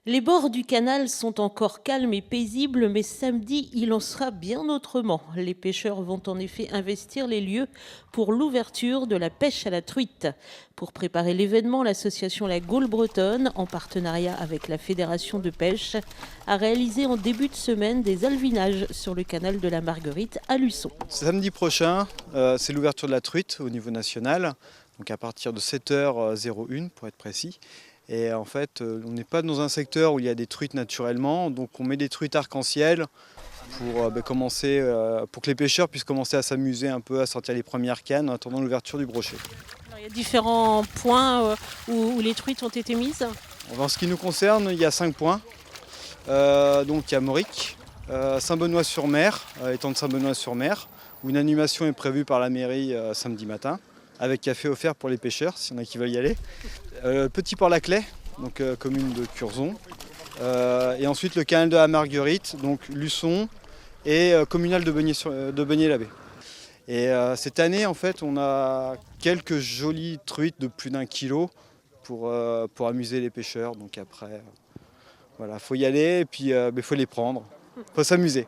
Les bords du canal sont encore calmes et paisibles, mais samedi, il en sera bien autrement. Les pêcheurs vont en effet investir les lieux pour l'ouverture de la pêche à la truite. Pour préparer l'événement, l'association La Gaule Bretonne, en partenariat avec la Fédération de pêche, a réalisé en début de semaine des alevinages sur le canal de la Marguerite à Luçon. Samedi prochain, c'est l'ouverture de la truite au niveau national, donc à partir de 7h01 pour être précis. Et en fait, on n'est pas dans un secteur où il y a des truites naturellement, donc on met des truites arc-en-ciel pour que les pêcheurs puissent commencer à s'amuser un peu, à sortir les premières cannes en attendant l'ouverture du brochet. Alors, il y a différents points où les truites ont été mises. En ce qui nous concerne, il y a 5 points. Donc il y a Mauric, Saint-Benoît-sur-Mer, étang de Saint-Benoît-sur-Mer, où une animation est prévue par la mairie samedi matin, avec café offert pour les pêcheurs, s'il y en a qui veulent y aller. Petit Port-Laclais, donc commune de Curzon. Et ensuite le canal de la Marguerite, donc Luçon, et communal de Beugné-l'Abbé. Et cette année, en fait, on a quelques jolies truites de plus d'1 kilo pour amuser les pêcheurs. Donc après, voilà, faut y aller et puis faut les prendre, faut s'amuser.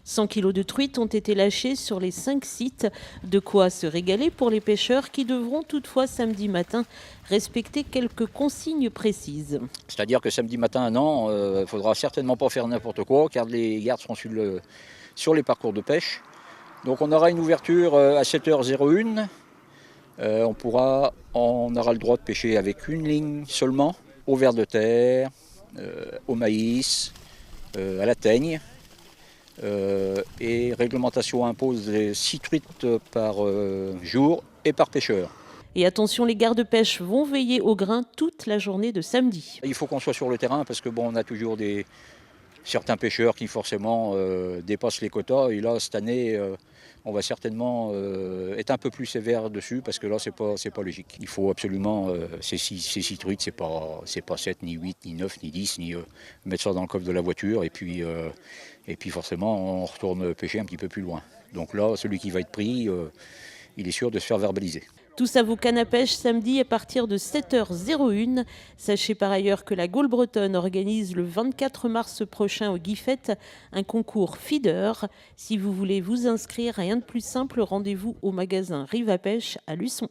100 kilos de truites ont été lâchés sur les 5 sites. De quoi se régaler pour les pêcheurs qui devront toutefois samedi matin respecter quelques consignes précises. C'est-à-dire que samedi matin, non, il ne faudra certainement pas faire n'importe quoi car les gardes seront sur les parcours de pêche. Donc on aura une ouverture à 7h01. On aura le droit de pêcher avec une ligne seulement, au ver de terre, au maïs, à la teigne. Et réglementation impose 6 truites par jour et par pêcheur. Et attention, les gardes-pêche vont veiller au grain toute la journée de samedi. Il faut qu'on soit sur le terrain parce que on a toujours certains pêcheurs qui forcément dépassent les quotas. Et là, cette année, on va certainement être un peu plus sévère dessus parce que là, c'est pas logique. Il faut absolument, ces six truites, c'est pas 7, ni 8, ni 9, ni 10, ni mettre ça dans le coffre de la voiture et puis forcément, on retourne pêcher un petit peu plus loin. Donc là, celui qui va être pris, il est sûr de se faire verbaliser. Tous à vos cannes à pêche samedi à partir de 7h01. Sachez par ailleurs que la Gaule Bretonne organise le 24 mars prochain au Guifette un concours feeder. Si vous voulez vous inscrire, rien de plus simple, rendez-vous au magasin Rive à Pêche à Luçon.